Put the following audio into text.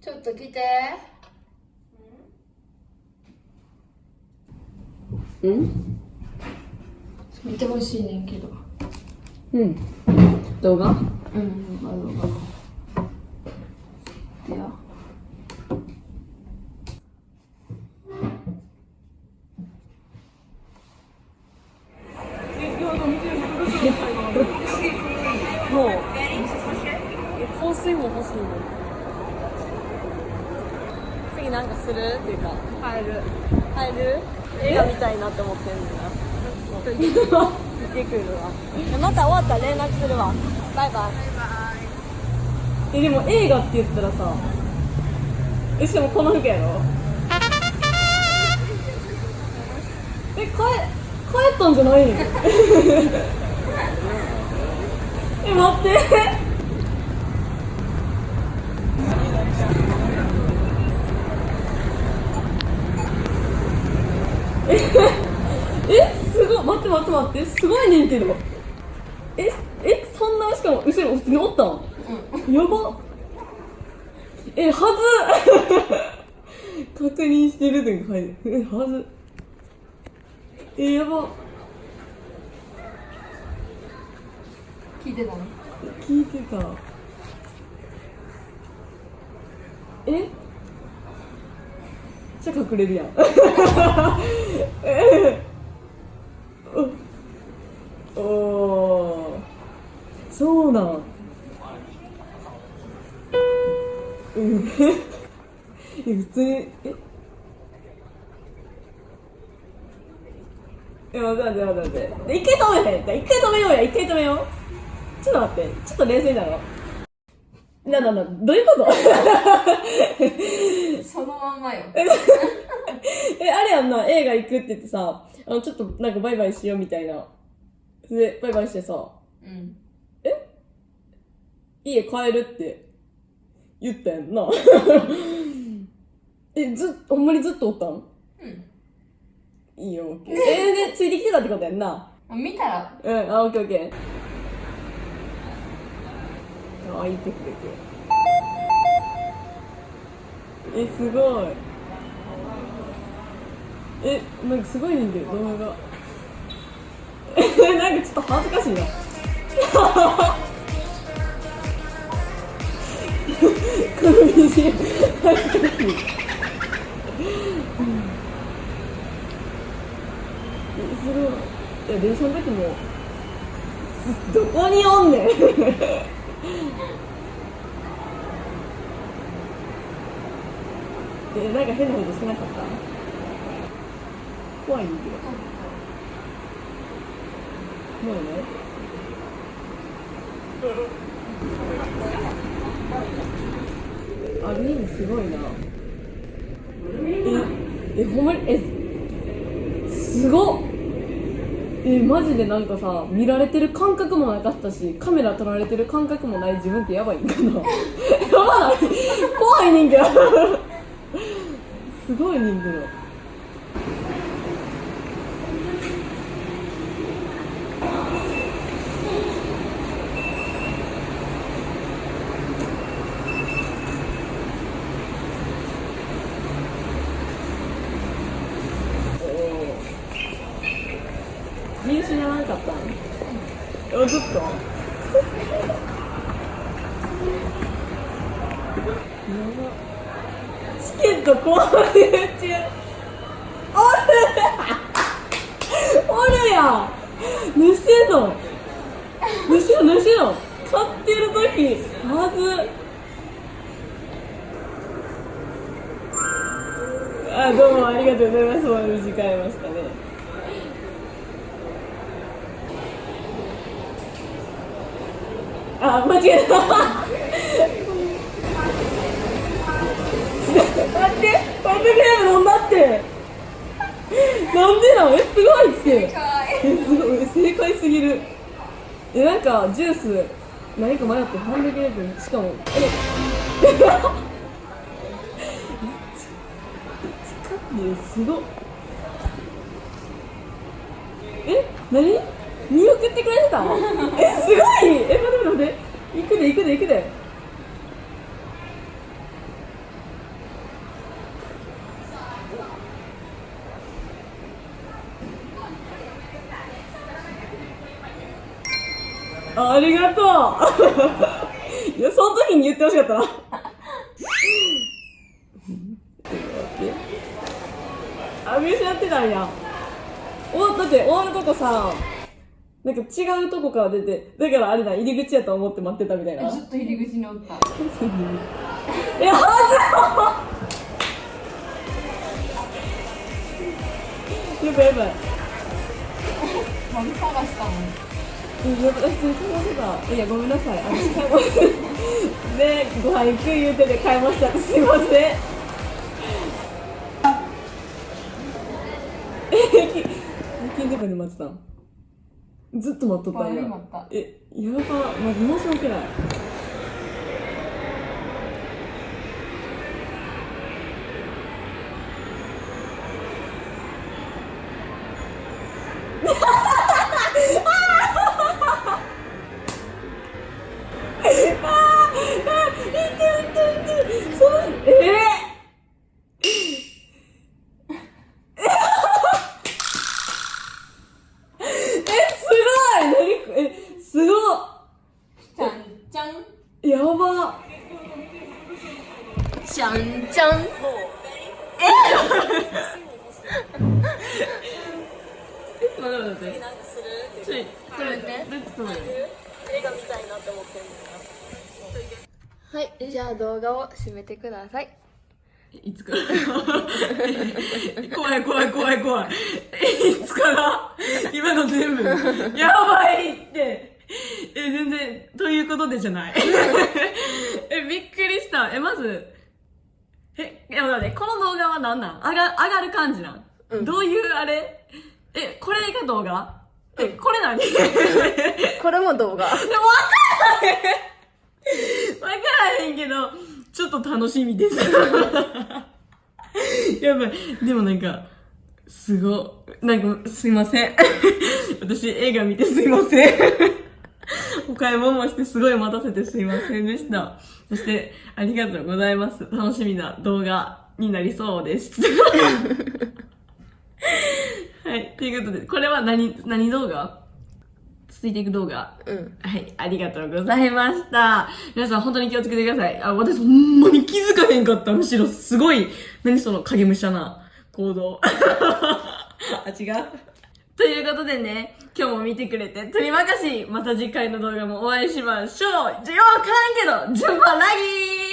ちょっと来て。見てほしいねんけど。動画？動画。いや。もう香水も欲しいの。次なんかするっていうか入る。映画見たいなって思ってるんだ。見てくるわ。また終わったら連絡するわ。バイバイ。でも映画って言ったらさ、しかもこの服やろ。帰ったんじゃないの？待って。すごい。待ってすごいねんけど。そんな、しかも後ろ普通におったん？やば。はず。確認してるで書いてる。はず。やば。聞いてたの？聞いてた。じゃあ隠れるやん。おー、そうなん。普通に待って一回止めよう。ちょっと待って、ちょっと冷静になろう。どういうこと？そのまんまよ。あれやんな、映画行くって言ってさ、ちょっとなんかバイバイしようみたいな。で、バイバイしてさ、家帰るって言ったやんな。ほんまにずっとおったん？いいよ、オッケー。で、ついてきてたってことやんな。見たら。オッケー。開いてくれて。すごい。なんかすごいねんけど、動画が。なんかちょっと恥ずかしいな。このBGM恥ずかしい。すごい。電車の時もどこにおんねん。なんか変なことしなかった？怖いんだけど。もうね。ある意味すごいな。ほんまにすごっ。マジでなんかさ、見られてる感覚もなかったし、カメラ撮られてる感覚もない自分ってやばいんかな。やばない？怖いねんけど。すごいねんけど。見失わなかったん？ずっとチケット購入中。おるやん。盗してんの買ってる時はず。どうもありがとうございます。もう短いましたね。間違えた。待って、ファイブグレーム飲んだって。なんでなん？すごいって。すごい、正解すぎる。なんかジュース何か迷ってファイブグレーム、しかもすごっ。何？見送ってくれてた？すごい。待って。行くで。ありがとういや、その時に言ってほしかったなあ、見失ってたんや。だって終わるとこさ、なんか違うとこから出て、だからあれだ、入り口やと思って待ってたみたいな。ずっと入り口におった。いや、マジやばいやばい。何探したの？普通に探してた。いや、ごめんなさい。買い物で、ご飯行く言うてて買いました。すいません。金どこに待ってたん？ずっと待っとったんや。待った。やば、マジ申し訳ない。すごいちゃんちゃん。やばちゃんちゃん。待って。これね。はい、じゃあ動画を締めてください。いつから怖い。いつから今の全部。やばいって。全然、ということでじゃない。びっくりした。まず、いや、待って、この動画は何なん？上がる感じなん？どういうあれ？これが動画？これ何？これも動画。わからへんけど、ちょっと楽しみです。やばい。でもなんか、すいません。私映画見てすいません。お買い物もしてすごい待たせてすいませんでした。そして、ありがとうございます。楽しみな動画になりそうです。はい。ということで、これは何動画？続いていく動画。はい。ありがとうございました。皆さん本当に気をつけてください。私ほんまに気づかへんかった。むしろすごい、何その影武者な行動。あ、違う。ということでね、今日も見てくれて、とりまかし、また次回の動画もお会いしましょう。ようわからんけど、順番ラギー